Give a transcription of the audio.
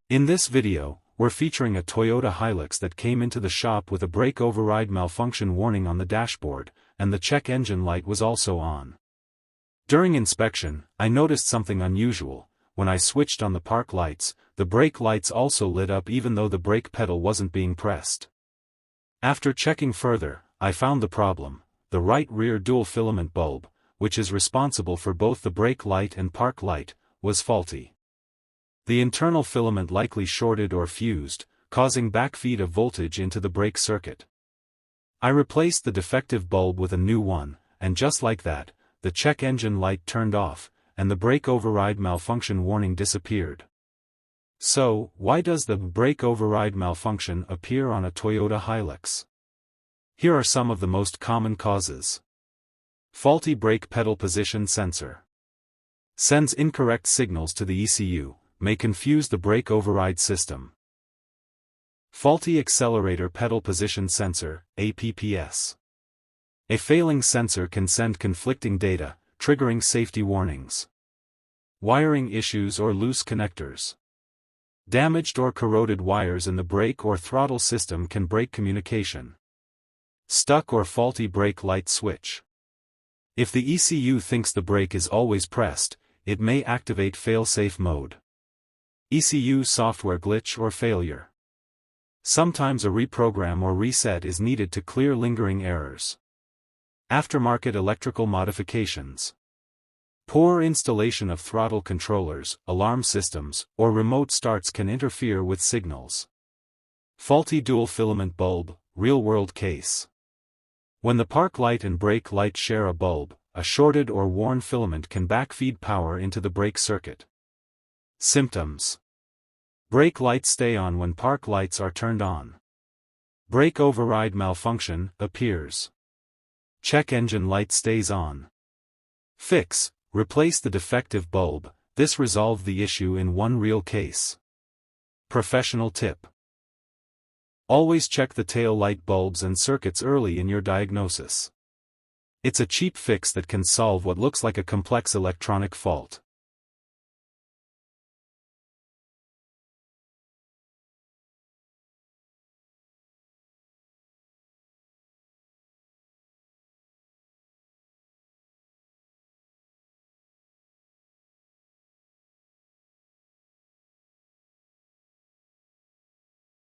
In this video, we're featuring a Toyota Hilux that came into the shop with a brake override malfunction warning on the dashboard, and the check engine light was also on. During inspection, I noticed something unusual. When I switched on the park lights, the brake lights also lit up even though the brake pedal wasn't being pressed. After checking further, I found the problem. The right rear dual filament bulb, which is responsible for both the brake light and park light, was faulty. The internal filament likely shorted or fused, causing backfeed of voltage into the brake circuit. I replaced the defective bulb with a new one, and just like that, the check engine light turned off, and the brake override malfunction warning disappeared. So, why does the brake override malfunction appear on a Toyota Hilux? Here are some of the most common causes. Faulty brake pedal position sensor. Sends incorrect signals to the ECU, may confuse the brake override system. Faulty accelerator pedal position sensor, APPS. A failing sensor can send conflicting data, triggering safety warnings. Wiring issues or loose connectors. Damaged or corroded wires in the brake or throttle system can break communication. Stuck or faulty brake light switch. If the ECU thinks the brake is always pressed, it may activate fail-safe mode. ECU software glitch or failure. Sometimes a reprogram or reset is needed to clear lingering errors. Aftermarket electrical modifications. Poor installation of throttle controllers, alarm systems, or remote starts can interfere with signals. Faulty dual filament bulb, real-world case. When the park light and brake light share a bulb, a shorted or worn filament can backfeed power into the brake circuit. Symptoms. Brake lights stay on when park lights are turned on. Brake override malfunction appears. Check engine light stays on. Fix. Replace the defective bulb. This resolved the issue in one real case. Professional tip. Always check the tail light bulbs and circuits early in your diagnosis. It's a cheap fix that can solve what looks like a complex electronic fault.